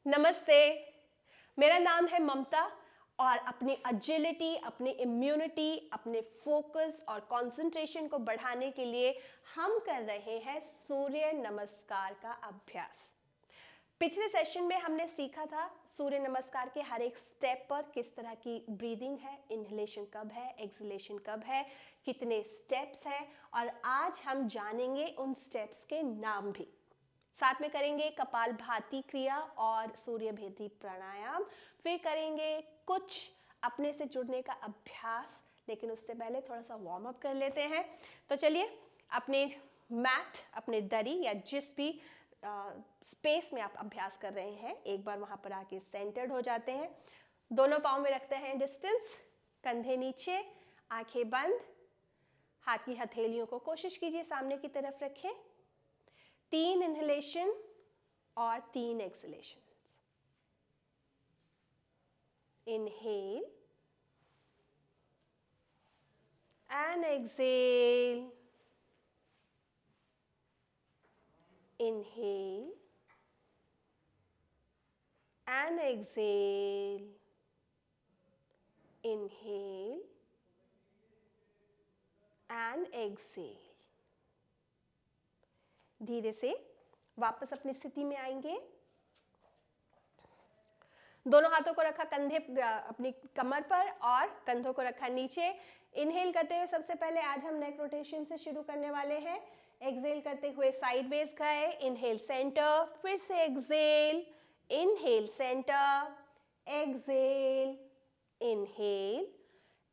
नमस्ते, मेरा नाम है ममता और अपनी एजिलिटी, अपनी इम्यूनिटी, अपने फोकस और कंसंट्रेशन को बढ़ाने के लिए हम कर रहे हैं सूर्य नमस्कार का अभ्यास। पिछले सेशन में हमने सीखा था सूर्य नमस्कार के हर एक स्टेप पर किस तरह की ब्रीदिंग है, इनहेलेशन कब है, एक्सहेलेशन कब है, कितने स्टेप्स हैं और आज हम जानेंगे उन स्टेप्स के नाम भी। साथ में करेंगे कपालभाति क्रिया और सूर्यभेदी प्राणायाम, फिर करेंगे कुछ अपने से जुड़ने का अभ्यास, लेकिन उससे पहले थोड़ा सा वार्म अप कर लेते हैं। तो चलिए अपने मैट, अपने दरी या जिस भी स्पेस में आप अभ्यास कर रहे हैं, एक बार वहां पर आके सेंटर्ड हो जाते हैं। दोनों पाँव में रखते हैं डिस्टेंस, कंधे नीचे, आंखें बंद, हाथ की हथेलियों को कोशिश कीजिए सामने की तरफ रखें। 3 इनहेलेशन और 3 exhalation. Inhale and exhale, inhale and exhale, inhale and exhale. धीरे से वापस अपनी स्थिति में आएंगे। दोनों हाथों को रखा कंधे अपनी कमर पर और कंधों को रखा नीचे। इनहेल करते हुए सबसे पहले आज हम नेक रोटेशन से शुरू करने वाले हैं। एक्सहेल करते हुए साइडवेज गए, इनहेल सेंटर, फिर से exhale, inhale centre, exhale, inhale,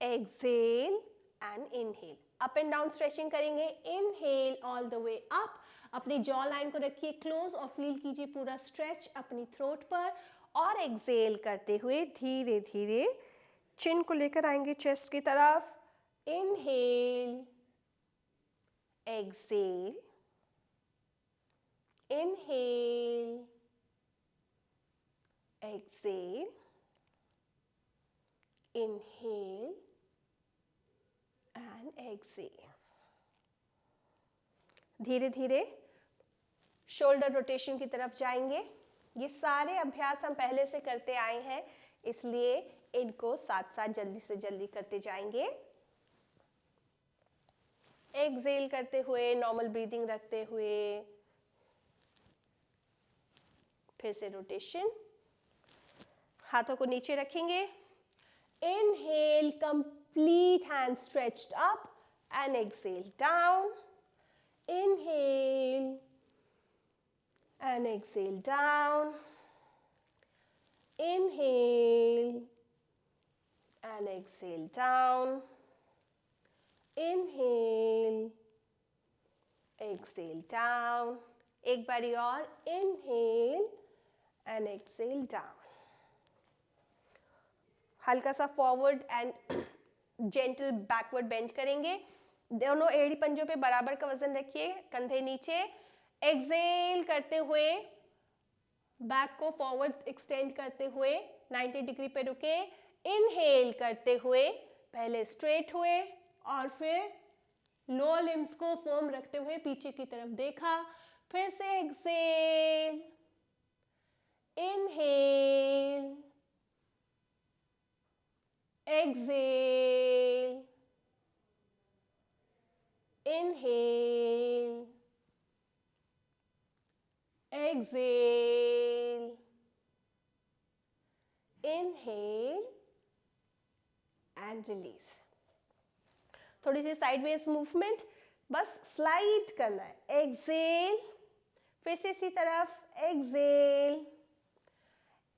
exhale and inhale. Up and down stretching करेंगे। Inhale all the way up, अपनी जॉ लाइन को रखिए क्लोज और फील कीजिए पूरा स्ट्रेच अपनी थ्रोट पर। और एक्सहेल करते हुए धीरे धीरे चिन को लेकर आएंगे चेस्ट की तरफ। Inhale, exhale, inhale, exhale, inhale and exhale. धीरे धीरे शोल्डर रोटेशन की तरफ जाएंगे। ये सारे अभ्यास हम पहले से करते आए हैं, इसलिए इनको साथ साथ जल्दी से जल्दी करते जाएंगे। एक्सहेल करते हुए, नॉर्मल ब्रीदिंग रखते हुए, फिर से रोटेशन। हाथों को नीचे रखेंगे। Inhale, complete hand stretched up and exhale down. Inhale and exhale down. Inhale and exhale down. Inhale, exhale down. एक बारी और inhale and exhale down. हल्का सा forward and gentle backward bend करेंगे। दोनों एड़ी पंजों पे बराबर का वजन रखिए, कंधे नीचे। एक्सहेल करते हुए बैक को फॉरवर्ड एक्सटेंड करते हुए 90 डिग्री पे रुके। इनहेल करते हुए पहले स्ट्रेट हुए और फिर लोअर लिम्स को फर्म रखते हुए पीछे की तरफ देखा। फिर से exhale, inhale, exhale, inhale, exhale, inhale and release। थोड़ी सी साइडवेज मूवमेंट, बस स्लाइड करना है। एक्सहेल, फिर से इसी तरफ, एक्सहेल,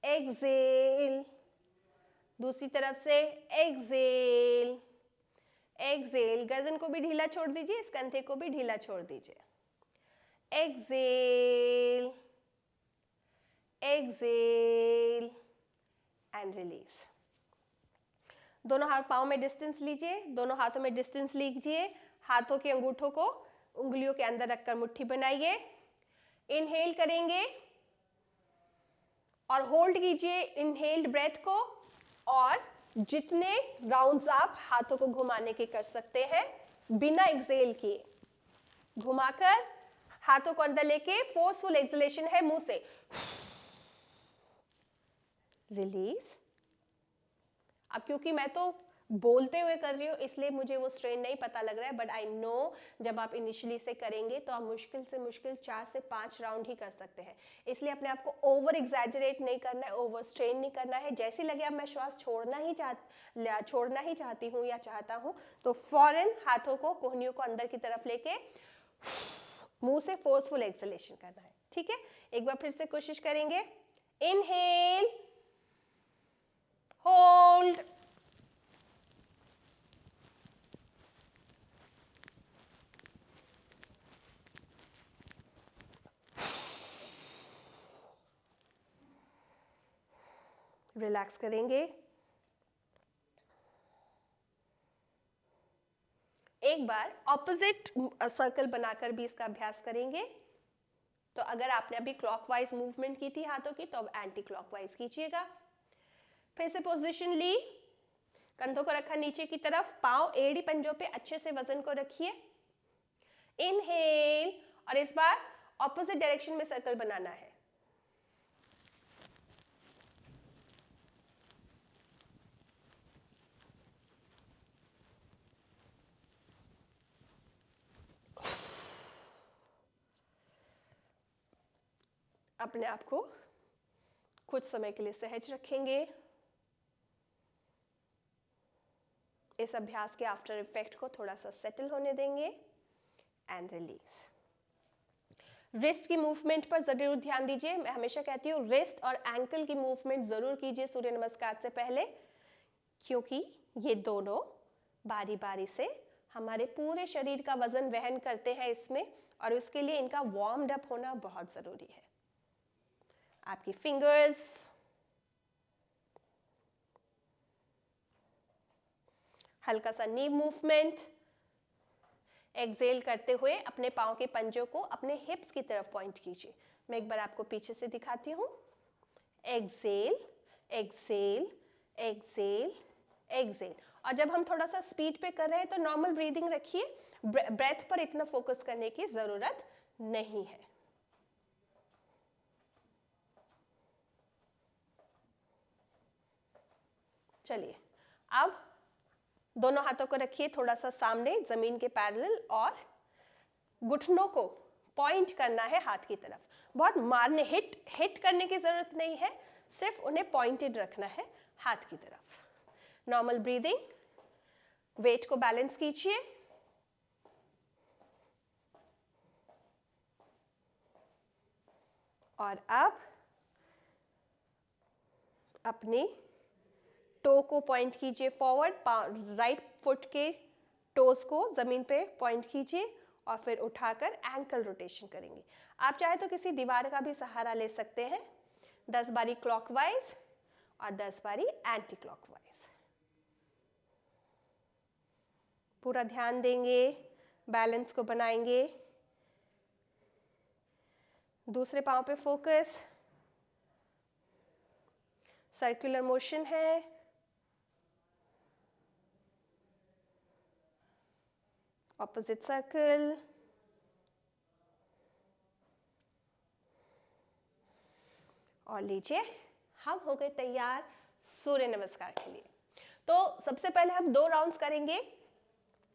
एक्सहेल, दूसरी तरफ से एक्सहेल, एक्सहेल, गर्दन को भी ढीला छोड़ दीजिए, इस कंधे को भी ढीला छोड़ दीजिए। Exhale, exhale and release. दोनों हाथ पाँव में डिस्टेंस लीजिए, दोनों हाथों में डिस्टेंस लीजिए। हाथों के अंगूठों को उंगलियों के अंदर रखकर मुट्ठी बनाइए। इनहेल करेंगे और होल्ड कीजिए इनहेल्ड ब्रेथ को, और जितने राउंड्स आप हाथों को घुमाने के कर सकते हैं बिना एक्सहेल किए। घुमाकर हाथों को अंदर लेके फोर्सफुल एक्सहेलेशन है मुंह से। रिलीज। अब क्योंकि मैं तो बोलते हुए कर रही हूँ इसलिए मुझे वो स्ट्रेन नहीं पता लग रहा है, बट आई नो जब आप इनिशियली से करेंगे तो आप मुश्किल से मुश्किल 4 से 5 राउंड ही कर सकते हैं। इसलिए अपने आप को ओवर एग्जैजरेट नहीं करना है, ओवर स्ट्रेन नहीं करना है। जैसे लगे अब मैं श्वास छोड़ना ही चाहती हूँ या चाहता हूँ तो फौरन हाथों को, कोहनियों को अंदर की तरफ लेके मुंह से फोर्सफुल एक्सलेशन करना है। ठीक है, एक बार फिर से कोशिश करेंगे। इनहेल, होल्ड, रिलैक्स करेंगे। एक बार ऑपोजिट सर्कल बनाकर भी इसका अभ्यास करेंगे। तो अगर आपने अभी क्लॉकवाइज मूवमेंट की थी हाथों की, तो अब एंटी क्लॉकवाइज कीजिएगा। फिर से पोजीशन ली, कंधों को रखा नीचे की तरफ, पांव एड़ी पंजों पे अच्छे से वजन को रखिए। इनहेल, और इस बार ऑपोजिट डायरेक्शन में सर्कल बनाना है। अपने आप को कुछ समय के लिए सहज रखेंगे। इस अभ्यास के आफ्टर इफेक्ट को थोड़ा सा सेटल होने देंगे एंड रिलीज। रिस्ट की मूवमेंट पर जरूर ध्यान दीजिए। मैं हमेशा कहती हूँ रिस्ट और एंकल की मूवमेंट जरूर कीजिए सूर्य नमस्कार से पहले, क्योंकि ये दोनों बारी बारी से हमारे पूरे शरीर का वजन वहन करते हैं इसमें, और उसके लिए इनका वार्म्ड अप होना बहुत जरूरी है। आपकी फिंगर्स, हल्का सा नी मूवमेंट। एक्सेल करते हुए अपने पाँव के पंजों को अपने हिप्स की तरफ पॉइंट कीजिए। मैं एक बार आपको पीछे से दिखाती हूँ। Exhale, exhale, exhale, exhale. और जब हम थोड़ा सा स्पीड पे कर रहे हैं तो नॉर्मल ब्रीदिंग रखिए, ब्रेथ पर इतना फोकस करने की जरूरत नहीं है। चलिए, अब दोनों हाथों को रखिए थोड़ा सा सामने जमीन के पैरेलल, और घुटनों को पॉइंट करना है हाथ की तरफ। बहुत मारने, हिट करने की जरूरत नहीं है, सिर्फ उन्हें पॉइंटेड रखना है हाथ की तरफ। नॉर्मल ब्रीदिंग, वेट को बैलेंस कीजिए। और अब अपने टो को पॉइंट कीजिए फॉरवर्ड, राइट फुट के टोस को जमीन पे पॉइंट कीजिए और फिर उठाकर एंकल रोटेशन करेंगे। आप चाहे तो किसी दीवार का भी सहारा ले सकते हैं। 10 बारी क्लॉकवाइज और 10 बारी एंटी क्लॉकवाइज। पूरा ध्यान देंगे, बैलेंस को बनाएंगे। दूसरे पांव पे फोकस, सर्कुलर मोशन है। Opposite circle. और लीजिए, हम हो गए तैयार सूर्य नमस्कार के लिए। तो सबसे पहले हम 2 राउंड्स करेंगे,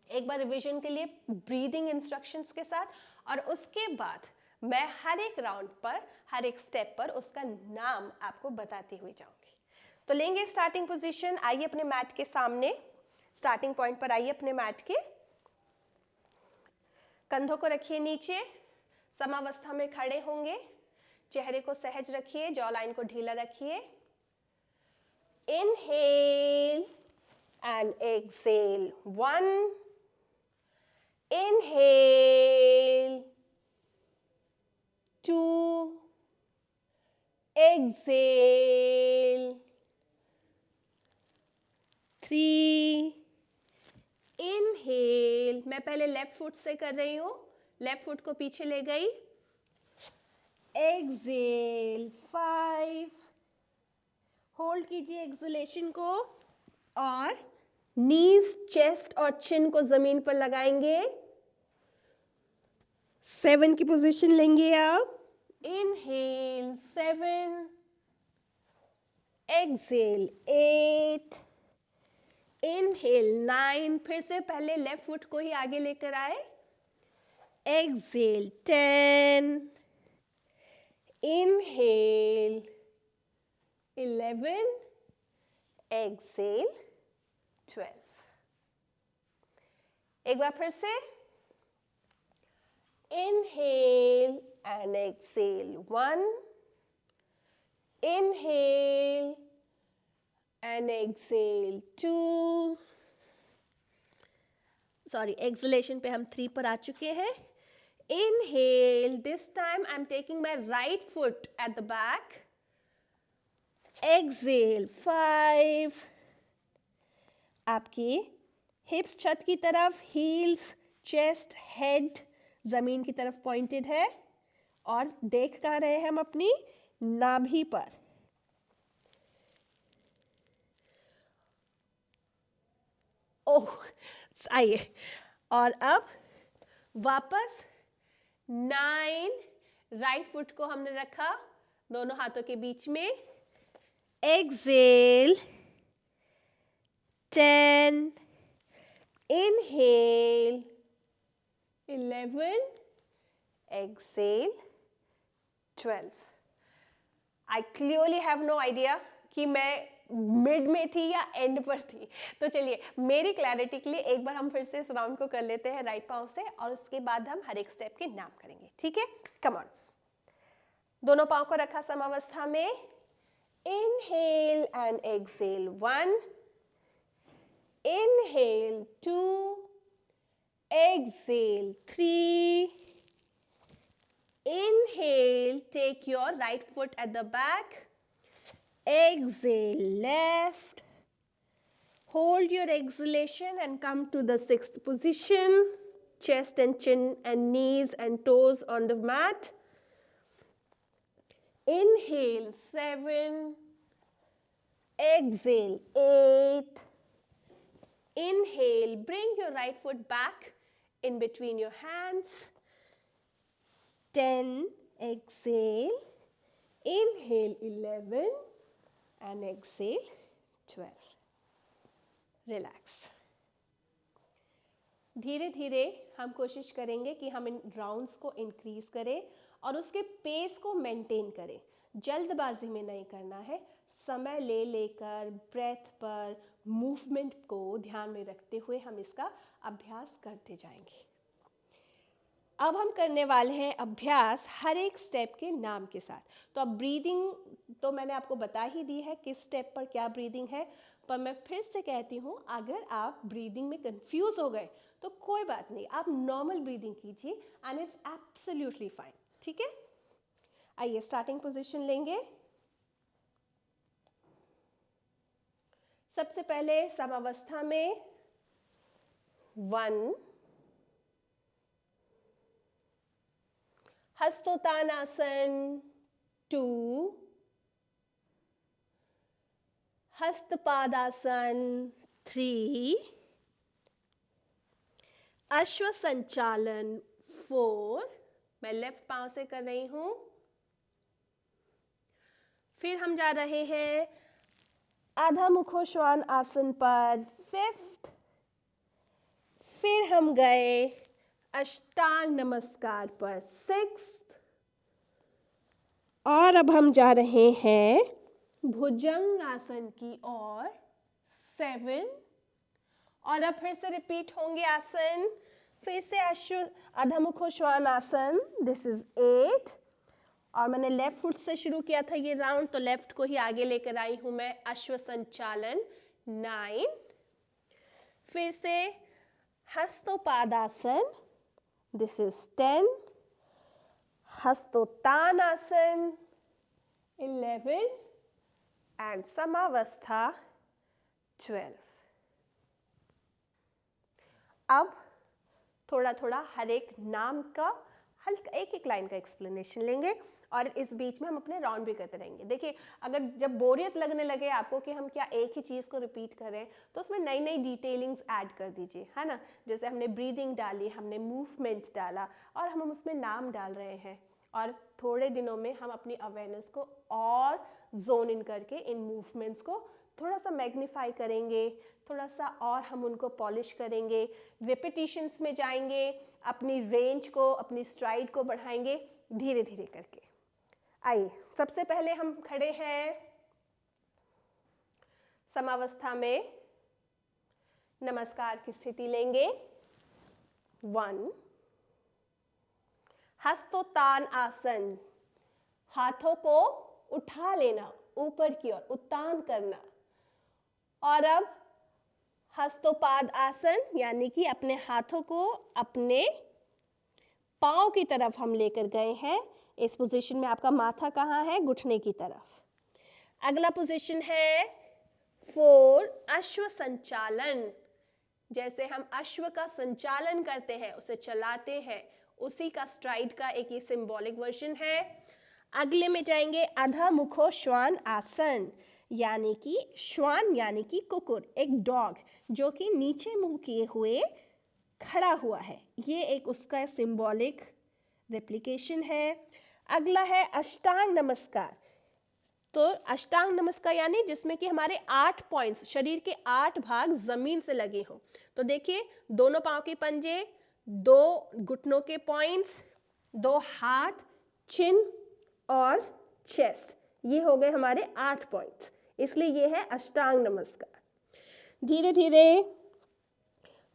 एक बार रिवीजन के लिए ब्रीदिंग इंस्ट्रक्शंस के साथ, और उसके बाद मैं हर एक राउंड पर, हर एक स्टेप पर उसका नाम आपको बताती हुई जाऊंगी। तो लेंगे स्टार्टिंग पोजीशन, आइए अपने मैट के सामने, स्टार्टिंग पॉइंट पर आइए अपने मैट के, कंधों को रखिए नीचे, समावस्था में खड़े होंगे, चेहरे को सहज रखिए, जॉ लाइन को ढीला रखिए। Inhale and exhale, 1, inhale, 2, exhale, 3, inhale। मैं पहले लेफ्ट फुट से कर रही हूँ, लेफ्ट फुट को पीछे ले गई, एक्सेल, 5, होल्ड कीजिए एक्सलेशन को, और नीज, चेस्ट और चिन को जमीन पर लगाएंगे। 7 की पोजीशन लेंगे आप। इनहेल 7, exhale 8, inhale 9, फिर से पहले लेफ्ट फुट को ही आगे लेकर आए, exhale 10, inhale 11, exhale 12. एक बार फिर से, inhale and exhale 1, inhale and exhale 2, sorry, exhalation पे हम 3 पर आ चुके हैं. Inhale, this time I'm taking my right foot at the back. Exhale 5. आपकी हिप्स छत की तरफ, हील्स, चेस्ट, हेड जमीन की तरफ पॉइंटेड है और देख कर रहे हैं हम अपनी नाभि पर. ओह, आइए, और अब वापस 9, राइट फुट को हमने रखा दोनों हाथों के बीच में. Exhale 10, inhale 11, exhale 12. I clearly have no idea कि मैं मिड में थी या एंड पर थी. तो चलिए, मेरी क्लैरिटी के लिए एक बार हम फिर से इस राउंड को कर लेते हैं राइट पाँव से, और उसके बाद हम हर एक स्टेप के नाम करेंगे. ठीक है, कम ऑन. दोनों पाँव को रखा समावस्था में. Inhale and exhale 1, inhale 2, exhale 3, inhale, take your right foot at the back, exhale left, hold your exhalation and come to the 6th position, chest and chin and knees and toes on the mat. Inhale 7, exhale 8, inhale, bring your right foot back in between your hands, 10, exhale, inhale 11 and exhale 12. Relax. धीरे धीरे हम कोशिश करेंगे कि हम इन rounds को increase करें और उसके पेस को मेंटेन करें. जल्दबाजी में नहीं करना है, समय ले लेकर ब्रेथ पर, मूवमेंट को ध्यान में रखते हुए हम इसका अभ्यास करते जाएंगे. अब हम करने वाले हैं अभ्यास हर एक स्टेप के नाम के साथ. तो अब ब्रीदिंग तो मैंने आपको बता ही दी है किस स्टेप पर क्या ब्रीदिंग है, पर मैं फिर से कहती हूँ, अगर आप ब्रीदिंग में कंफ्यूज हो गए तो कोई बात नहीं, आप नॉर्मल ब्रीदिंग कीजिए एंड इट्स एब्सोल्युटली फाइन. ठीक है, आइए स्टार्टिंग पोजीशन लेंगे. सबसे पहले समावस्था में 1, हस्तोत्तानासन 2, हस्तपादासन 3, अश्व संचालन 4, मैं लेफ्ट पांव से कर रही हूं. फिर हम जा रहे हैं आधा मुखोश्वान आसन पर 5th. फिर हम गए अष्टांग नमस्कार पर 6th. और अब हम जा रहे हैं भुजंग आसन की ओर 7. और अब फिर से रिपीट होंगे आसन. फिर से आधा मुखोश्वान आसन, दिस इज 8. और मैंने लेफ्ट फुट से शुरू किया था ये राउंड, तो लेफ्ट को ही आगे लेकर आई हूं मैं. अश्व संचालन 9. फिर से हस्तोपादासन, दिस इज 10. हस्तोत्तानासन 11 एंड समावस्था 12. अब थोड़ा थोड़ा हर एक नाम का हल्का एक एक लाइन का एक्सप्लेनेशन लेंगे और इस बीच में हम अपने राउंड भी करते रहेंगे. देखिए, अगर जब बोरियत लगने लगे आपको कि हम क्या एक ही चीज़ को रिपीट करें, तो उसमें नई नई डिटेलिंग्स ऐड कर दीजिए, है ना. जैसे हमने ब्रीदिंग डाली, हमने मूवमेंट डाला और हम उसमें नाम डाल रहे हैं और थोड़े दिनों में हम अपनी अवेयरनेस को और जोन इन करके इन मूवमेंट्स को थोड़ा सा मैग्नीफाई करेंगे, थोड़ा सा और हम उनको पॉलिश करेंगे, रिपीटिशंस में जाएंगे, अपनी रेंज को, अपनी स्ट्राइड को बढ़ाएंगे धीरे धीरे करके। आइए, सबसे पहले हम खड़े हैं समावस्था में, नमस्कार की स्थिति लेंगे। 1, हस्तोत्तान आसन, हाथों को उठा लेना, ऊपर की ओर उत्तान करना। और अब हस्तोपाद आसन, यानी कि अपने हाथों को अपने पांव की तरफ हम लेकर गए हैं। इस पोजीशन में आपका माथा कहाँ है? घुटने की तरफ। अगला पोजीशन है 4, अश्व संचालन। जैसे हम अश्व का संचालन करते हैं, उसे चलाते हैं, उसी का स्ट्राइड का एक ये सिंबॉलिक वर्जन है। अगले में जाएंगे अधा मुखो श्वान आसन, यानी कि श्वान यानी कि कुकुर, एक डॉग जो कि नीचे मुंह किए हुए खड़ा हुआ है, ये एक उसका सिंबॉलिक रेप्लिकेशन है। अगला है अष्टांग नमस्कार। तो अष्टांग नमस्कार यानी जिसमें कि हमारे 8 पॉइंट्स, शरीर के 8 भाग जमीन से लगे हों। तो देखिए, दोनों पांव के पंजे, 2 घुटनों के पॉइंट्स, 2 हाथ, चिन और चेस्ट, ये हो गए हमारे 8 पॉइंट्स, इसलिए ये है अष्टांग नमस्कार। धीरे धीरे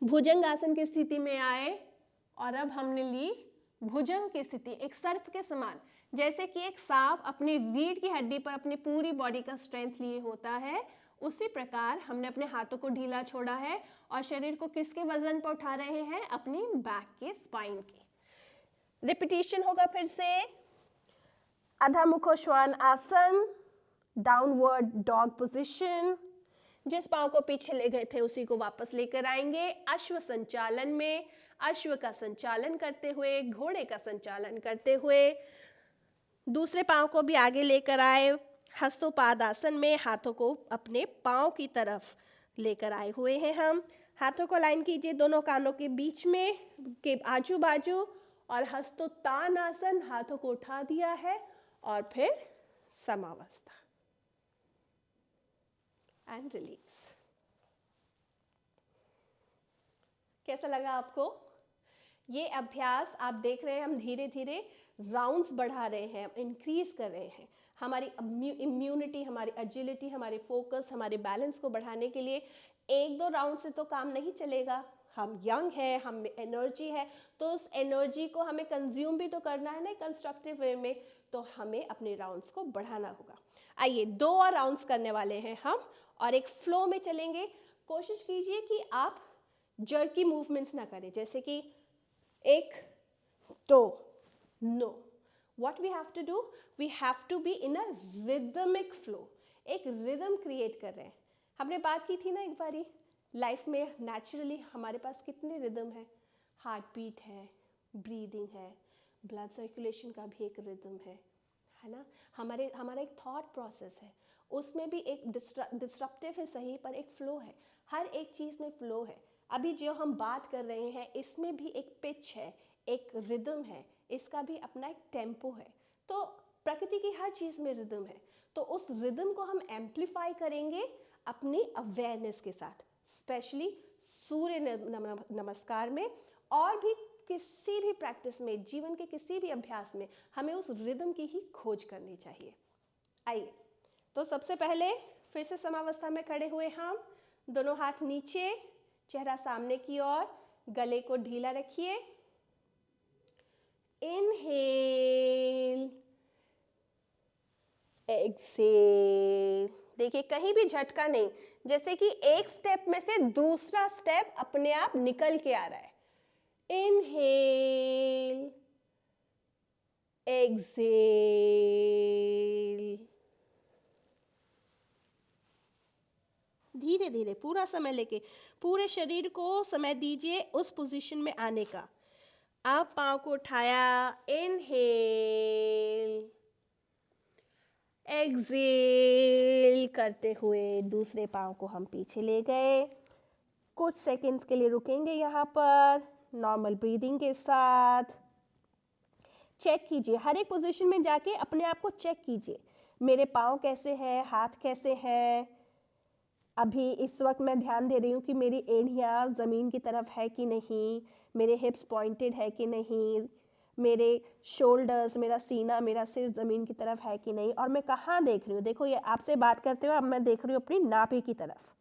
भुजंग आसन की स्थिति में आए और अब हमने ली भुजंग की स्थिति, एक सर्प के समान। जैसे कि एक सांप अपनी रीढ़ की हड्डी पर अपनी पूरी बॉडी का स्ट्रेंथ लिए होता है, उसी प्रकार हमने अपने हाथों को ढीला छोड़ा है और शरीर को किसके वजन पर उठा रहे हैं? अपनी बैक के, स्पाइन के। रिपीटिशन होगा फिर से। अधा मुखो श्वान आसन, डाउनवर्ड डॉग पोजीशन, जिस पांव को पीछे ले गए थे उसी को वापस लेकर आएंगे। अश्व संचालन में अश्व का संचालन करते हुए, घोड़े का संचालन करते हुए दूसरे पांव को भी आगे लेकर आए। हस्तोपाद आसन में हाथों को अपने पांव की तरफ लेकर आए हुए हैं हम। हाथों को लाइन कीजिए दोनों कानों के बीच में, के आजू बाजू, और हस्तोत्तान आसन, हाथों को उठा दिया है और फिर समावस्था एंड रिलीज। कैसा लगा आपको? ये अभ्यास आप देख रहे हैं, हम धीरे धीरे राउंड्स बढ़ा रहे हैं, इंक्रीज कर रहे हैं। हमारी इम्यूनिटी, हमारी एजिलिटी, हमारे फोकस, हमारे बैलेंस को बढ़ाने के लिए 1-2 राउंड से तो काम नहीं चलेगा। हम यंग है, हम में एनर्जी है, तो उस एनर्जी को हमें कंज्यूम भी तो करना है ना कंस्ट्रक्टिव वे में, तो हमें अपने राउंड्स को बढ़ाना होगा। आइए 2 और राउंड्स करने वाले हैं हम और एक फ्लो में चलेंगे। कोशिश कीजिए कि आप जर्की मूवमेंट्स ना करें, जैसे कि 1, 2, no. What we have to do? We have to be in a rhythmic flow. एक रिदम क्रिएट कर रहे हैं। हमने बात की थी ना एक बारी, लाइफ में नेचुरली हमारे पास कितने रिदम है? हार्ट बीट है, ब्रीदिंग है, ब्लड सर्कुलेशन का भी एक रिदम है ना? हमारा एक थॉट प्रोसेस है, उसमें भी एक डिस्ट्रप्टिव है सही, पर एक फ्लो है। हर एक चीज़ में फ्लो है। अभी जो हम बात कर रहे हैं इसमें भी एक पिच है, एक रिदम है, इसका भी अपना एक टेम्पो है। तो प्रकृति की हर चीज़ में रिदम है, तो उस रिदम को हम एम्पलीफाई करेंगे अपनी अवेयरनेस के साथ, स्पेशली सूर्य नमस्कार में, और भी किसी भी प्रैक्टिस में, जीवन के किसी भी अभ्यास में हमें उस रिदम की ही खोज करनी चाहिए। आइए, तो सबसे पहले फिर से समावस्था में खड़े हुए हम, दोनों हाथ नीचे, चेहरा सामने की ओर, गले को ढीला रखिए। Inhale, exhale. देखिए कहीं भी झटका नहीं, जैसे कि एक स्टेप में से दूसरा स्टेप अपने आप निकल के आ रहा है। Inhale, exhale. धीरे धीरे पूरा समय लेके पूरे शरीर को समय दीजिए उस पोजीशन में आने का। आप पाँव को उठाया, इनहेल, एक्सेल करते हुए दूसरे पाँव को हम पीछे ले गए। कुछ सेकंड्स के लिए रुकेंगे यहाँ पर नॉर्मल ब्रीदिंग के साथ। चेक कीजिए, हर एक पोजीशन में जाके अपने आप को चेक कीजिए, मेरे पाँव कैसे हैं, हाथ कैसे हैं। अभी इस वक्त मैं ध्यान दे रही हूँ कि मेरी एड़ियाँ ज़मीन की तरफ है कि नहीं, मेरे हिप्स पॉइंटेड है कि नहीं, मेरे शोल्डर्स, मेरा सीना, मेरा सिर ज़मीन की तरफ है कि नहीं, और मैं कहाँ देख रही हूँ। देखो ये आपसे बात करते हुए अब मैं देख रही हूँ अपनी नाभि की तरफ।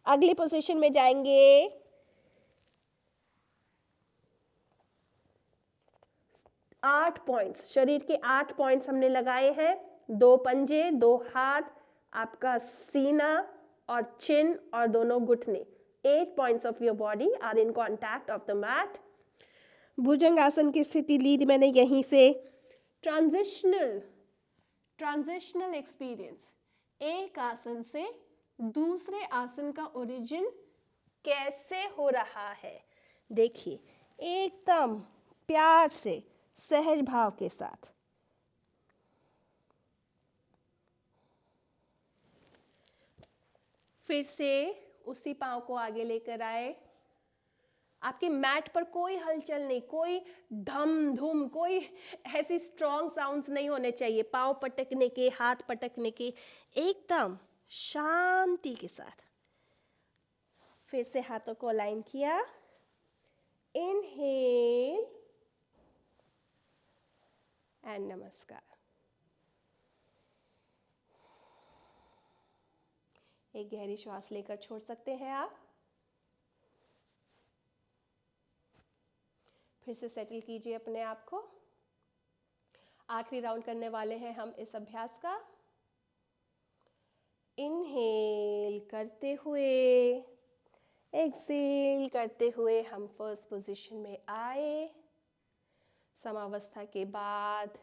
अगली पोजीशन में जाएंगे, आठ पॉइंट्स, शरीर के 8 पॉइंट्स हमने लगाए हैं, 2 पंजे, 2 हाथ, आपका सीना और चिन और दोनों घुटने। 8 points of your body are in contact of the mat. Bhujangasana की स्थिति ली थी मैंने यहीं से। ट्रांजिशनल एक्सपीरियंस, एक आसन से दूसरे आसन का ओरिजिन कैसे हो रहा है, देखिए एकदम प्यार से, सहज भाव के साथ। फिर से उसी पाँव को आगे लेकर आए, आपके मैट पर कोई हलचल नहीं, कोई धम धुम, कोई ऐसी स्ट्रॉन्ग साउंड्स नहीं होने चाहिए, पाँव पटकने के, हाथ पटकने के, एकदम शांति के साथ। फिर से हाथों को अलाइन किया, इनहेल एंड नमस्कार। एक गहरी श्वास लेकर छोड़ सकते हैं आप। फिर से सेटल कीजिए अपने आप को। आखिरी राउंड करने वाले हैं हम इस अभ्यास का। इनहेल करते हुए, एक्सेल करते हुए हम फर्स्ट पोजीशन में आए। समावस्था के बाद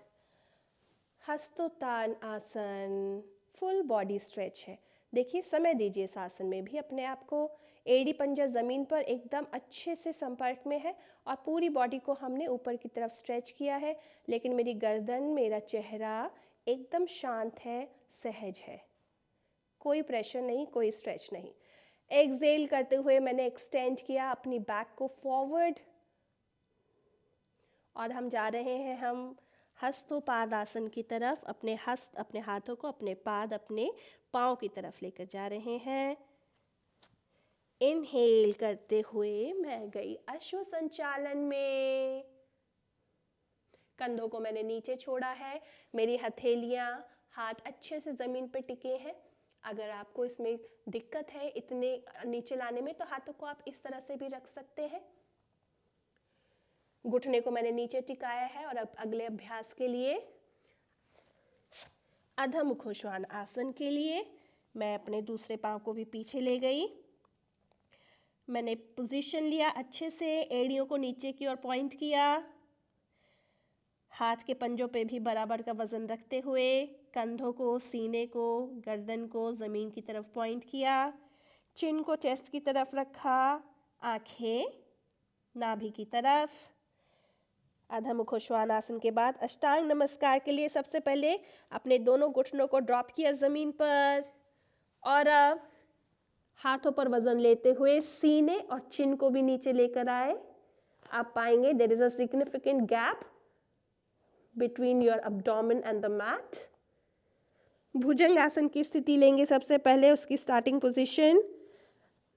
हस्तोत्तान आसन, फुल बॉडी स्ट्रेच है। देखिए समय दीजिए इस आसन में भी अपने आप को। एड़ी पंजा ज़मीन पर एकदम अच्छे से संपर्क में है और पूरी बॉडी को हमने ऊपर की तरफ स्ट्रेच किया है, लेकिन मेरी गर्दन, मेरा चेहरा एकदम शांत है, सहज है, कोई प्रेशर नहीं, कोई स्ट्रेच नहीं। एक्सेल करते हुए मैंने एक्सटेंड किया अपनी बैक को फॉरवर्ड और हम जा रहे हैं हम हस्तोपाद आसन की तरफ। अपने हस्त, अपने हाथों को, अपने पाद, अपने पाँव की तरफ लेकर जा रहे हैं। इनहेल करते हुए मैं गई अश्व संचालन में। कंधों को मैंने नीचे छोड़ा है, मेरी हथेलियाँ, हाथ अच्छे से ज़मीन पे टिके हैं। अगर आपको इसमें दिक्कत है इतने नीचे लाने में, तो हाथों को आप इस तरह से भी रख सकते हैं। घुटने को मैंने नीचे टिकाया है और अब अगले अभ्यास के लिए अधः मुखोश्वान आसन के लिए मैं अपने दूसरे पाँव को भी पीछे ले गई। मैंने पोजीशन लिया अच्छे से, एड़ियों को नीचे की ओर पॉइंट किया, हाथ के पंजों पे भी बराबर का वजन रखते हुए कंधों को, सीने को, गर्दन को ज़मीन की तरफ पॉइंट किया, चिन को चेस्ट की तरफ रखा, आंखें नाभि की तरफ। अधः मुखोश्वान आसन के बाद अष्टांग नमस्कार के लिए सबसे पहले अपने दोनों घुटनों को ड्रॉप किया ज़मीन पर और अब हाथों पर वजन लेते हुए सीने और चिन को भी नीचे लेकर आए। आप पाएंगे there is a significant gap between your abdomen and the mat. Bhujangasana की स्थिति लेंगे सबसे पहले, उसकी स्टार्टिंग पोजीशन।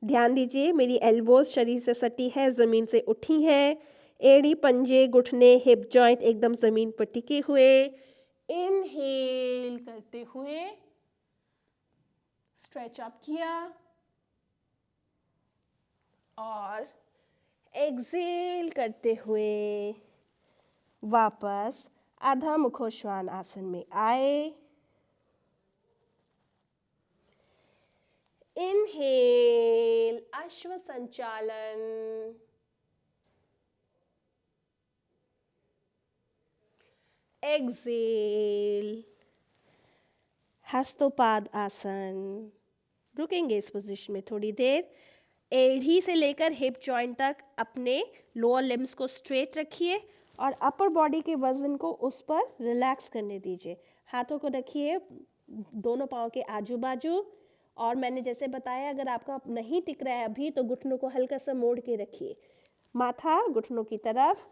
ध्यान दीजिए मेरी एल्बोज शरीर से सटी है, ज़मीन से उठी है, एड़ी, पंजे, घुटने, हिप जॉइंट एकदम ज़मीन पर टिके हुए। इनहेल करते हुए स्ट्रेच अप किया और एक्सेल करते हुए वापस अधः मुखोश्वान आसन में आए। इनहेल अश्व संचालन, एक्सेल हस्तोपाद आसन। रुकेंगे इस पोजीशन में थोड़ी देर। एड़ी से लेकर हिप जॉइंट तक अपने लोअर लिम्स को स्ट्रेट रखिए और अपर बॉडी के वजन को उस पर रिलैक्स करने दीजिए। हाथों को रखिए दोनों पाँव के आजू बाजू और मैंने जैसे बताया अगर आपका नहीं टिक रहा है अभी तो घुटनों को हल्का सा मोड़ के रखिए, माथा घुटनों की तरफ।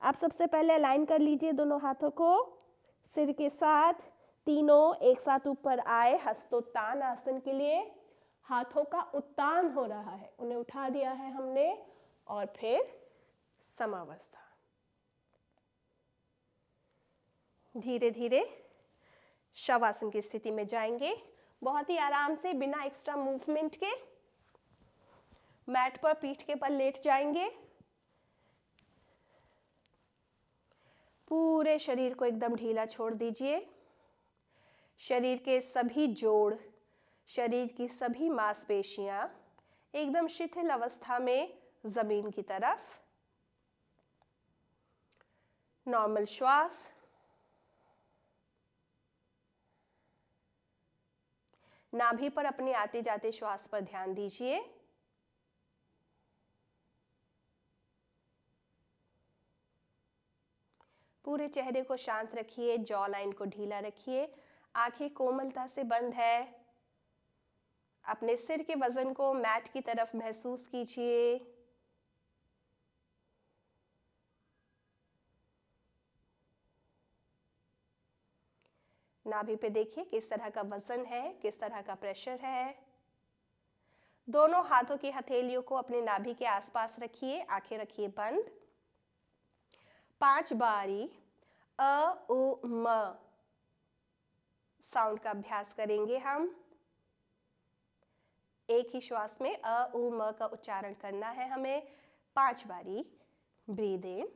आप सबसे पहले अलाइन कर लीजिए दोनों हाथों को सिर के साथ, तीनों एक साथ ऊपर आए हस्तोत्तान आसन के लिए। हाथों का उत्तान हो रहा है, उन्हें उठा दिया है हमने, और फिर समावस्था। धीरे धीरे शवासन की स्थिति में जाएंगे, बहुत ही आराम से बिना एक्स्ट्रा मूवमेंट के मैट पर पीठ के बल लेट जाएंगे। पूरे शरीर को एकदम ढीला छोड़ दीजिए। शरीर के सभी जोड़, शरीर की सभी मांसपेशियां एकदम शिथिल अवस्था में जमीन की तरफ। नॉर्मल श्वास। नाभि पर अपनी आते जाते श्वास पर ध्यान दीजिए। पूरे चेहरे को शांत रखिए, जॉ लाइन को ढीला रखिए, आंखें कोमलता से बंद है। अपने सिर के वजन को मैट की तरफ महसूस कीजिए। नाभि पे देखिए किस तरह का वजन है, किस तरह का प्रेशर है। दोनों हाथों की हथेलियों को अपने नाभि के आसपास रखिए, आंखें रखिए बंद। 5 बारी अ उ म साउंड का अभ्यास करेंगे हम। एक ही श्वास में अ उ म का उच्चारण करना है हमें 5 बारी। ब्रीद इन,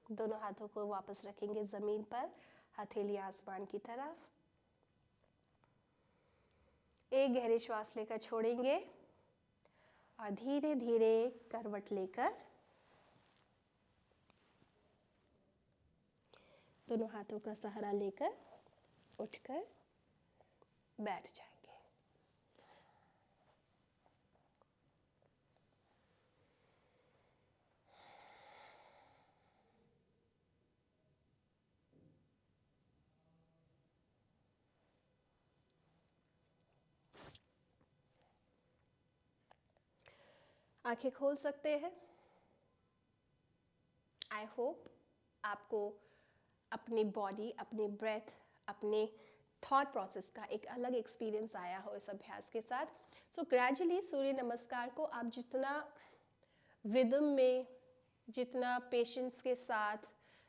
दोनों हाथों को वापस रखेंगे जमीन पर, हथेली आसमान की तरफ। एक गहरी श्वास लेकर छोड़ेंगे और धीरे धीरे करवट लेकर दोनों हाथों का सहारा लेकर उठकर बैठ जाएंगे। आंखें खोल सकते हैं। आई होप आपको अपनी बॉडी, अपनी ब्रेथ, अपने थॉट प्रोसेस का एक अलग एक्सपीरियंस आया हो इस अभ्यास के साथ। सो ग्रेजुअली सूर्य नमस्कार को आप जितना रिदम में, जितना पेशेंस के साथ,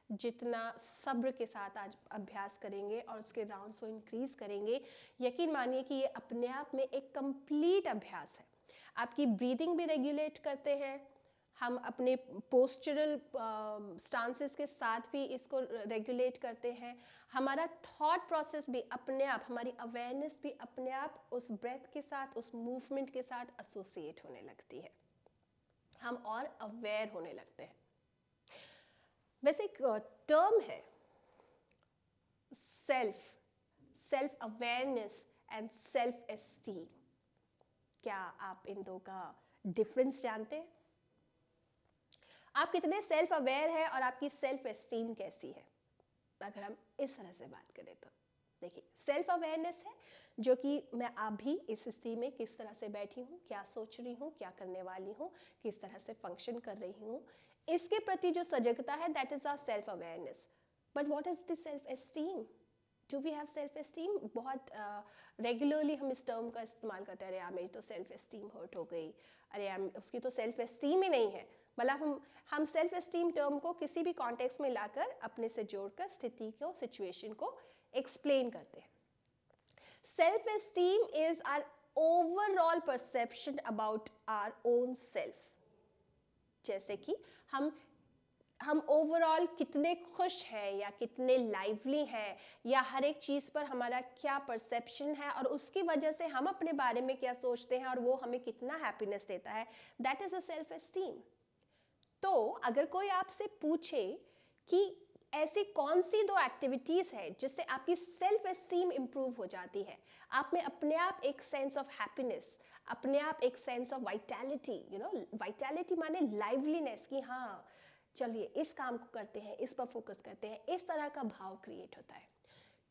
जितना सब्र के साथ आज अभ्यास करेंगे और उसके राउंड्स को इंक्रीज करेंगे, यकीन मानिए कि ये अपने आप में एक कंप्लीट अभ्यास है। आपकी ब्रीदिंग भी रेगुलेट करते हैं हम, अपने पोस्चरल स्टांसेस के साथ भी इसको रेगुलेट करते हैं। हमारा थॉट प्रोसेस भी अपने आप, हमारी अवेयरनेस भी अपने आप उस ब्रेथ के साथ, उस मूवमेंट के साथ एसोसिएट होने लगती है, हम और अवेयर होने लगते हैं। वैसे एक टर्म है self awareness and self esteem. क्या आप इन दो का डिफरेंस जानते हैं? आप कितने सेल्फ अवेयर है और आपकी सेल्फ एस्टीम कैसी है, अगर हम इस तरह से बात करें तो देखिए सेल्फ अवेयरनेस है जो कि मैं अभी इस स्थिति में किस तरह से बैठी हूँ, क्या सोच रही हूँ, क्या करने वाली हूँ, किस तरह से फंक्शन कर रही हूँ, इसके प्रति जो सजगता है, that is our self awareness. But what is the self esteem? Do we have self esteem? बहुत रेगुलरली हम इस टर्म का इस्तेमाल करते हैं, अरे यार मेरी तो सेल्फ एस्टीम हर्ट हो गई, अरे यार उसकी तो सेल्फ एस्टीम ही नहीं है। मतलब हम सेल्फ एस्टीम टर्म को किसी भी कॉन्टेक्स्ट में लाकर अपने से जोड़कर स्थिति को, सिचुएशन को एक्सप्लेन करते हैं। Self esteem is our overall perception about our own self. जैसे कि हम ओवरऑल कितने खुश हैं या कितने लाइवली हैं, या हर एक चीज़ पर हमारा क्या परसेप्शन है और उसकी वजह से हम अपने बारे में क्या सोचते हैं और वो हमें कितना हैप्पीनेस देता है, that is a self esteem. तो अगर कोई आपसे पूछे कि ऐसी कौन सी दो एक्टिविटीज़ है जिससे आपकी सेल्फ एस्टीम इंप्रूव हो जाती है, आप में अपने आप एक सेंस ऑफ हैप्पीनेस, अपने आप एक सेंस ऑफ वाइटैलिटी, वाइटैलिटी माने लाइवलीनेस, कि हाँ चलिए इस काम को करते हैं, इस पर फोकस करते हैं, इस तरह का भाव क्रिएट होता है।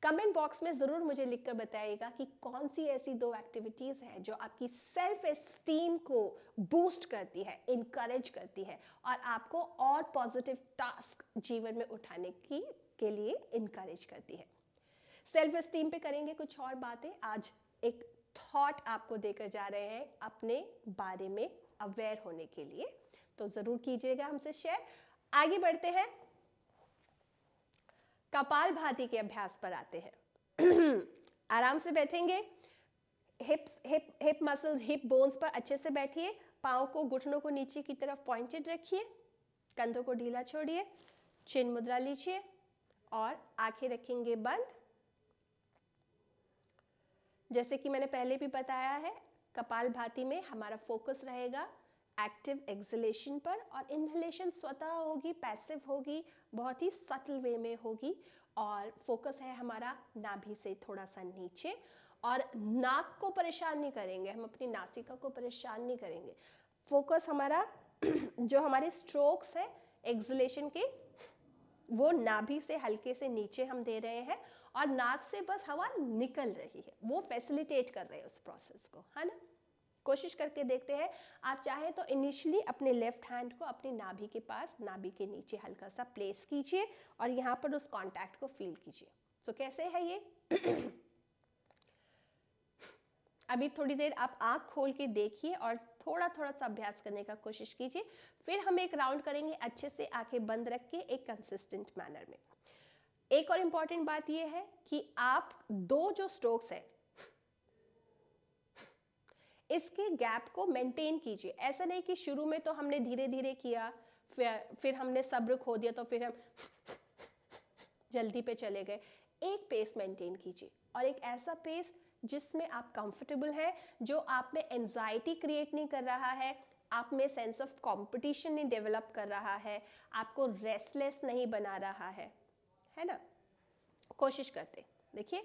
कमेंट बॉक्स में ज़रूर मुझे लिखकर बताइएगा कि कौन सी ऐसी दो एक्टिविटीज़ हैं जो आपकी सेल्फ एस्टीम को बूस्ट करती है, इनकरेज करती है और आपको और पॉजिटिव टास्क जीवन में उठाने के लिए इनकरेज करती है। सेल्फ एस्टीम पे करेंगे कुछ और बातें। आज एक थॉट आपको देकर जा रहे हैं अपने बारे में अवेयर होने के लिए, तो ज़रूर कीजिएगा हमसे शेयर। आगे बढ़ते हैं, कपाल भाती के अभ्यास पर आते हैं। आराम से बैठेंगे, हिप मसल्स, हिप बोन्स पर अच्छे से बैठिए, पाँव को, घुटनों को नीचे की तरफ पॉइंटेड रखिए, कंधों को ढीला छोड़िए, चिन्ह मुद्रा लीजिए और आंखें रखेंगे बंद। जैसे कि मैंने पहले भी बताया है, कपाल भाती में हमारा फोकस रहेगा एक्टिव एक्सलेशन पर, और इनहेलेशन स्वतः होगी, पैसिव होगी, बहुत ही सटल वे में होगी, और फोकस है हमारा नाभि से थोड़ा सा नीचे, और नाक को परेशान नहीं करेंगे, हम अपनी नासिका को परेशान नहीं करेंगे। फोकस हमारा जो हमारे स्ट्रोक्स है एक्सलेशन के, वो नाभि से हल्के से नीचे हम दे रहे हैं और नाक से बस हवा निकल रही है, वो फैसिलिटेट कर रहे हैं उस प्रोसेस को, है ना। कोशिश करके देखते हैं। आप चाहे तो इनिशियली अपने लेफ्ट हैंड को अपनी नाभि के पास, नाभि के नीचे हल्का सा प्लेस कीजिए और यहाँ पर उस कांटेक्ट को फील कीजिए। तो कैसे है ये? अभी थोड़ी देर आप आंख खोल के देखिए और थोड़ा थोड़ा सा अभ्यास करने का कोशिश कीजिए। फिर हम एक राउंड करेंगे अच्छे से आंखें बंद रख के, एक कंसिस्टेंट मैनर में। एक और इम्पॉर्टेंट बात यह है कि आप दो जो स्ट्रोक्स है इसके गैप को मेंटेन कीजिए। ऐसा नहीं कि शुरू में तो हमने धीरे धीरे किया, फिर हमने सब्र खो दिया, तो फिर हम जल्दी पे चले गए। एक पेस मेंटेन कीजिए, और एक ऐसा पेस जिसमें आप कंफर्टेबल हैं, जो आप में एंजाइटी क्रिएट नहीं कर रहा है, आप में सेंस ऑफ कंपटीशन नहीं डेवलप कर रहा है, आपको रेस्टलेस नहीं बना रहा है ना। कोशिश करते, देखिए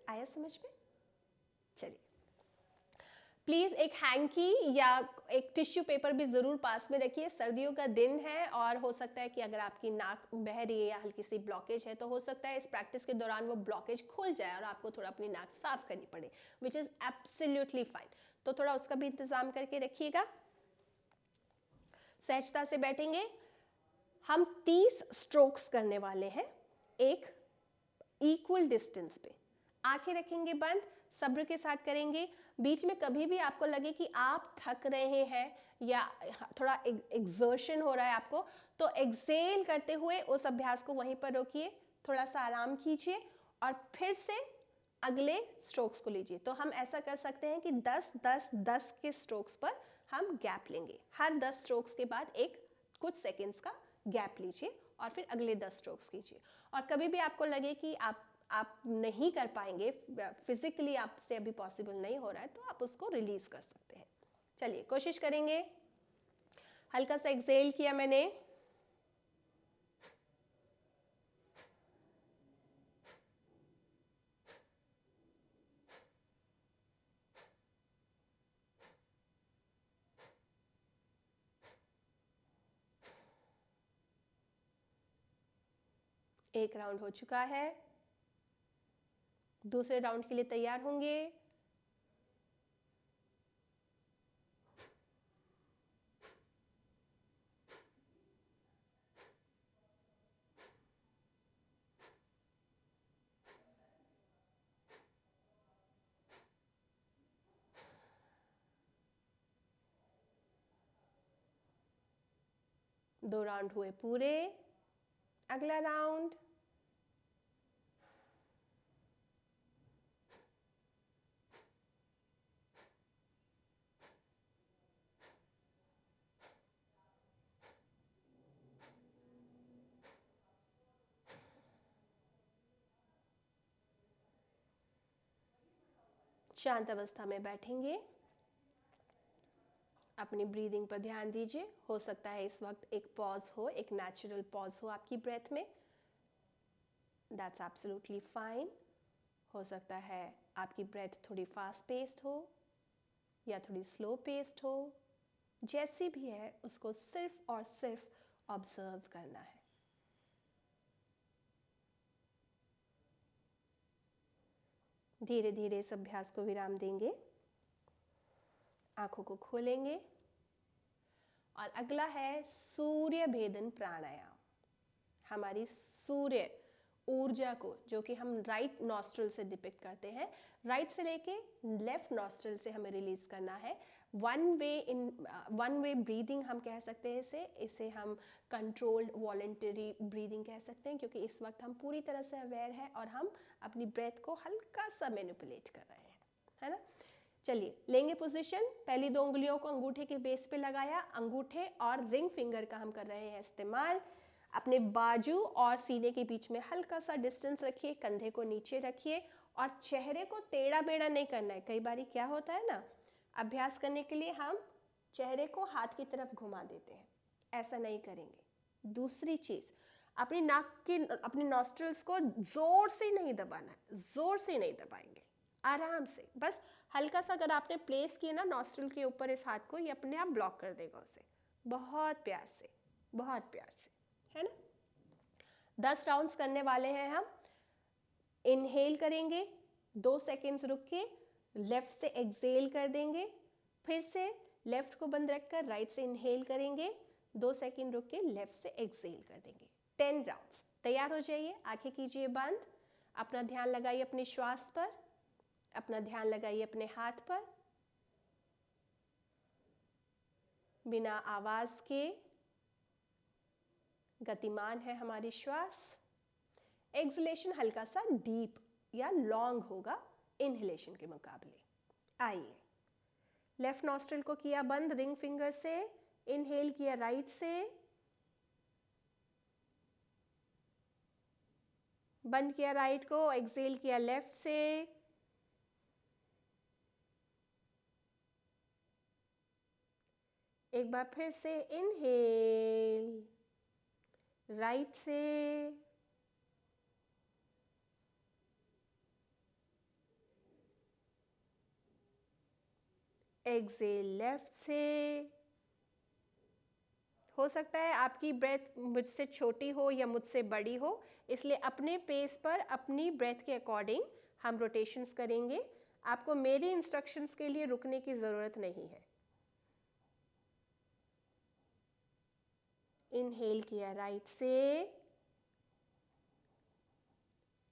आया समझ में? चलिए, प्लीज़ एक हैंकी या एक टिश्यू पेपर भी ज़रूर पास में रखिए। सर्दियों का दिन है और हो सकता है कि अगर आपकी नाक बह रही है या हल्की सी ब्लॉकेज है, तो हो सकता है इस प्रैक्टिस के दौरान वो ब्लॉकेज खुल जाए और आपको थोड़ा अपनी नाक साफ करनी पड़े, विच इज़ एब्सोल्युटली फाइन। तो थोड़ा उसका भी इंतज़ाम करके रखिएगा। सहजता से बैठेंगे। हम 30 स्ट्रोक्स करने वाले हैं, एक इक्वल डिस्टेंस पे। आंखें रखेंगे बंद, सब्र के साथ करेंगे। बीच में कभी भी आपको लगे कि आप थक रहे हैं या थोड़ा एक्सर्शन हो रहा है आपको, तो एक्सेल करते हुए उस अभ्यास को वहीं पर रोकिए, थोड़ा सा आराम कीजिए और फिर से अगले स्ट्रोक्स को लीजिए। तो हम ऐसा कर सकते हैं कि 10-10-10 के स्ट्रोक्स पर हम गैप लेंगे। हर 10 स्ट्रोक्स के बाद एक कुछ सेकेंड्स का गैप लीजिए और फिर अगले 10 स्ट्रोक्स कीजिए। और कभी भी आपको लगे कि आप नहीं कर पाएंगे, फिजिकली आपसे अभी पॉसिबल नहीं हो रहा है, तो आप उसको रिलीज कर सकते हैं। चलिए कोशिश करेंगे। हल्का सा एक्सेल किया मैंने, एक राउंड हो चुका है, दूसरे राउंड के लिए तैयार होंगे। दो राउंड हुए पूरे, अगला राउंड। शांत अवस्था में बैठेंगे, अपनी ब्रीदिंग पर ध्यान दीजिए। हो सकता है इस वक्त एक पॉज हो, एक नेचुरल पॉज हो आपकी ब्रेथ में, दैट्स एब्सोल्युटली फाइन। हो सकता है आपकी ब्रेथ थोड़ी फास्ट पेस्ड हो या थोड़ी स्लो पेस्ड हो, जैसी भी है उसको सिर्फ और सिर्फ ऑब्जर्व करना है। धीरे धीरे इस अभ्यास को विराम देंगे, आंखों को खोलेंगे और अगला है सूर्य भेदन प्राणायाम। हमारी सूर्य ऊर्जा को, जो कि हम राइट नॉस्ट्रल से डिपिक्ट करते हैं, राइट से लेके लेफ्ट नॉस्ट्रल से हमें रिलीज करना है। वन वे ब्रीदिंग हम कह सकते हैं इसे हम कंट्रोल्ड वॉलेंटरी ब्रीदिंग कह सकते हैं, क्योंकि इस वक्त हम पूरी तरह से अवेयर हैं और हम अपनी ब्रेथ को हल्का सा मैनिपुलेट कर रहे हैं, है ना। चलिए लेंगे पोजीशन, पहली दो उंगलियों को अंगूठे के बेस पे लगाया, अंगूठे और रिंग फिंगर का हम कर रहे हैं इस्तेमाल। अपने बाजू और सीने के बीच में हल्का सा डिस्टेंस रखिए, कंधे को नीचे रखिए और चेहरे को टेढ़ा बेढ़ा नहीं करना है। कई बारी क्या होता है ना, अभ्यास करने के लिए हम चेहरे को हाथ की तरफ घुमा देते हैं, ऐसा नहीं करेंगे। दूसरी चीज़, अपनी नाक की, अपनी नॉस्ट्रल्स को जोर से नहीं दबाना है, जोर से नहीं दबाएंगे, आराम से, बस हल्का सा अगर आपने प्लेस किया ना नॉस्ट्रल के ऊपर इस हाथ को, ये अपने आप ब्लॉक कर देगा उसे, बहुत प्यार से, बहुत प्यार से, है ना। 10 राउंड्स करने वाले हैं हम। इनहेल करेंगे, 2 सेकेंड्स रुक के लेफ्ट से एक्सेल कर देंगे, फिर से लेफ्ट को बंद रखकर राइट से इनहेल करेंगे, 2 सेकेंड रुक के लेफ्ट से एक्सेल कर देंगे। 10 राउंड्स। तैयार हो जाइए, आंखें कीजिए बंद, अपना ध्यान लगाइए अपने श्वास पर, अपना ध्यान लगाइए अपने हाथ पर। बिना आवाज के गतिमान है हमारी श्वास। एक्सलेशन हल्का सा डीप या लॉन्ग होगा इनहेलेशन के मुकाबले। आइए, लेफ्ट नॉस्ट्रल को किया बंद रिंग फिंगर से, इनहेल किया राइट से, बंद किया राइट को, एक्सेल किया लेफ्ट से, एक बार फिर से इनहेल राइट से, एक्सेल लेफ्ट से। हो सकता है आपकी ब्रेथ मुझसे छोटी हो या मुझसे बड़ी हो, इसलिए अपने पेस पर अपनी ब्रेथ के अकॉर्डिंग हम रोटेशंस करेंगे। आपको मेरे इंस्ट्रक्शंस के लिए रुकने की ज़रूरत नहीं है। इनहेल किया राइट से,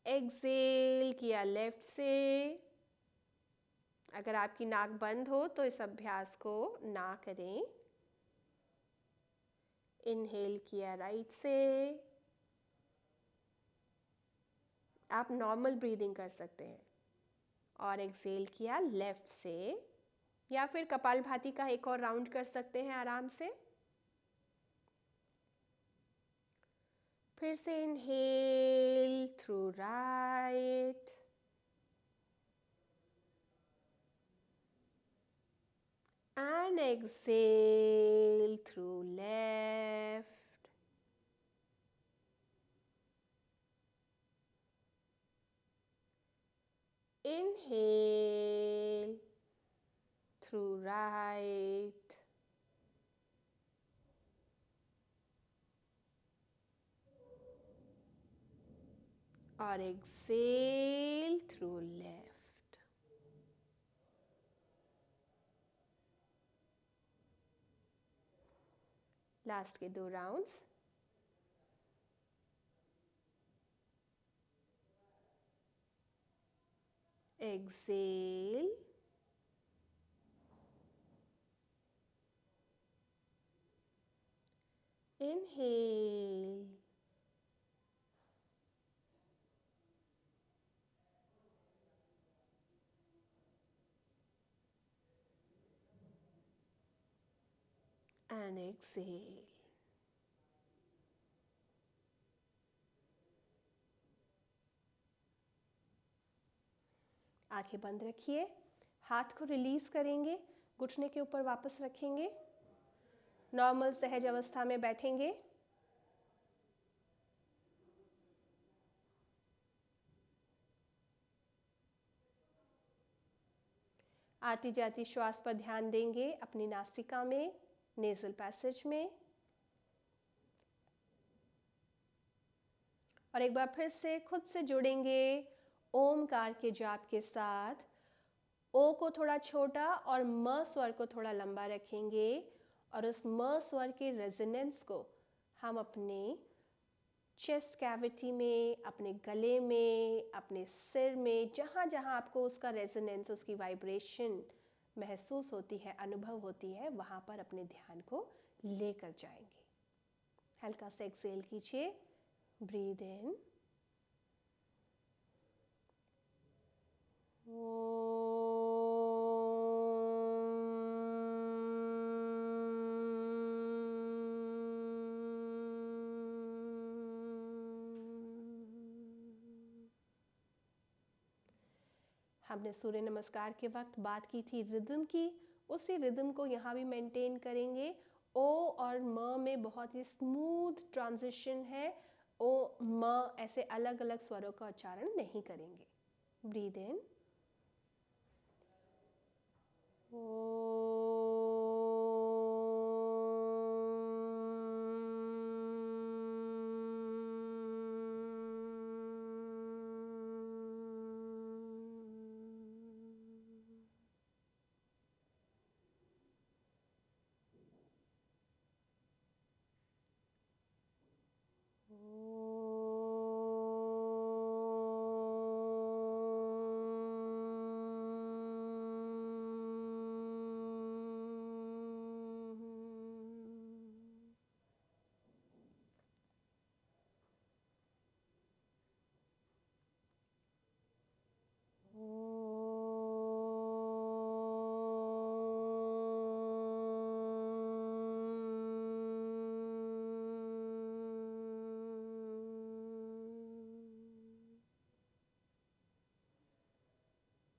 एक्सेल किया लेफ्ट से। अगर आपकी नाक बंद हो तो इस अभ्यास को ना करें। इनहेल किया राइट से, आप नॉर्मल ब्रीदिंग कर सकते हैं, और एक्सेल किया लेफ्ट से, या फिर कपालभाति का एक और राउंड कर सकते हैं आराम से। फिर से inhale through right, and exhale through left. Inhale through right. और एक्सेल थ्रू लेफ्ट। लास्ट के 2 rounds. Exhale, inhale, and exhale. आंखें बंद रखिए, हाथ को रिलीज करेंगे, घुटने के ऊपर वापस रखेंगे, नॉर्मल सहज अवस्था में बैठेंगे। आती जाती श्वास पर ध्यान देंगे, अपनी नासिका में, नेजल पैसेज में। और एक बार फिर से खुद से जुड़ेंगे ओमकार के जाप के साथ। ओ को थोड़ा छोटा और म स्वर को थोड़ा लंबा रखेंगे और उस म स्वर के रेजोनेंस को हम अपने चेस्ट कैविटी में, अपने गले में, अपने सिर में, जहाँ जहाँ आपको उसका रेजोनेंस, उसकी वाइब्रेशन महसूस होती है, अनुभव होती है, वहाँ पर अपने ध्यान को लेकर जाएंगे। हल्का सा एक्सेल कीजिए, ब्रीद इन, हमने सूर्य नमस्कार के वक्त बात की थी रिदम की, उसी रिदम को यहाँ भी मेंटेन करेंगे। ओ और म में बहुत ही स्मूथ ट्रांजिशन है। ओ म ऐसे अलग अलग स्वरों का उच्चारण नहीं करेंगे। ब्रीद इन,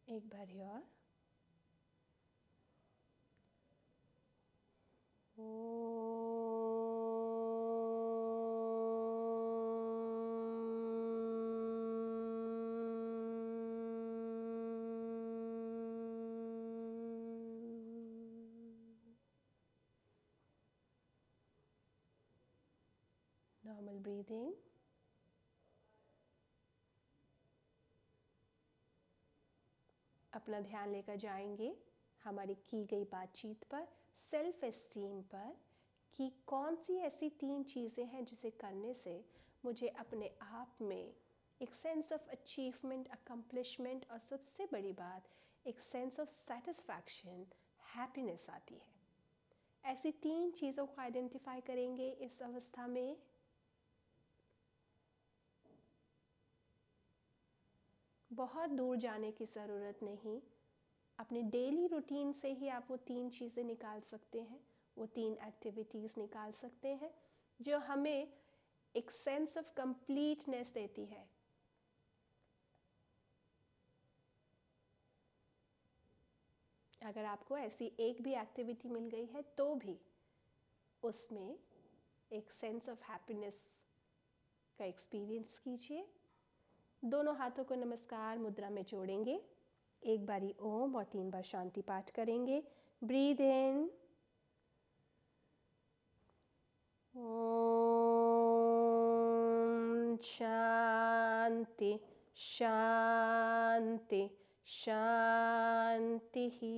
एक बार और। Normal breathing. अपना ध्यान लेकर जाएंगे हमारी की गई बातचीत पर, सेल्फ एस्टीम पर, कि कौन सी ऐसी 3 चीज़ें हैं जिसे करने से मुझे अपने आप में एक सेंस ऑफ अचीवमेंट, अकम्पलिशमेंट और सबसे बड़ी बात एक सेंस ऑफ सेटिस्फैक्शन, हैप्पीनेस आती है। ऐसी 3 चीज़ों को आइडेंटिफाई करेंगे इस अवस्था में। बहुत दूर जाने की ज़रूरत नहीं, अपने डेली रूटीन से ही आप वो 3 चीज़ें निकाल सकते हैं, वो 3 एक्टिविटीज़ निकाल सकते हैं जो हमें एक सेंस ऑफ कंप्लीटनेस देती है। अगर आपको ऐसी एक भी एक्टिविटी मिल गई है तो भी उसमें एक सेंस ऑफ हैप्पीनेस का एक्सपीरियंस कीजिए। दोनों हाथों को नमस्कार मुद्रा में जोड़ेंगे, एक बारी ओम और 3 बार शांति पाठ करेंगे। Breathe in, Om Shanti. शांति शांति शांति ही।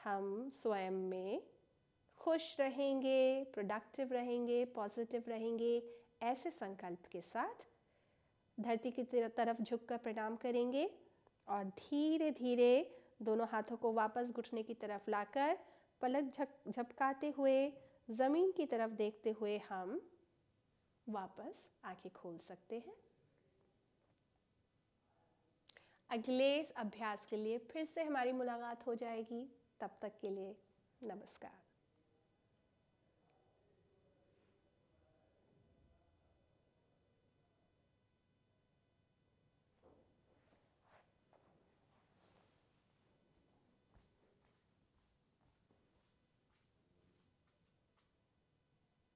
हम स्वयं में खुश रहेंगे, प्रोडक्टिव रहेंगे, पॉजिटिव रहेंगे, ऐसे संकल्प के साथ धरती की तरफ झुककर प्रणाम करेंगे और धीरे धीरे दोनों हाथों को वापस घुटने की तरफ लाकर पलक झपकाते हुए ज़मीन की तरफ देखते हुए हम वापस आंखें खोल सकते हैं। अगले अभ्यास के लिए फिर से हमारी मुलाकात हो जाएगी। तब तक के लिए नमस्कार।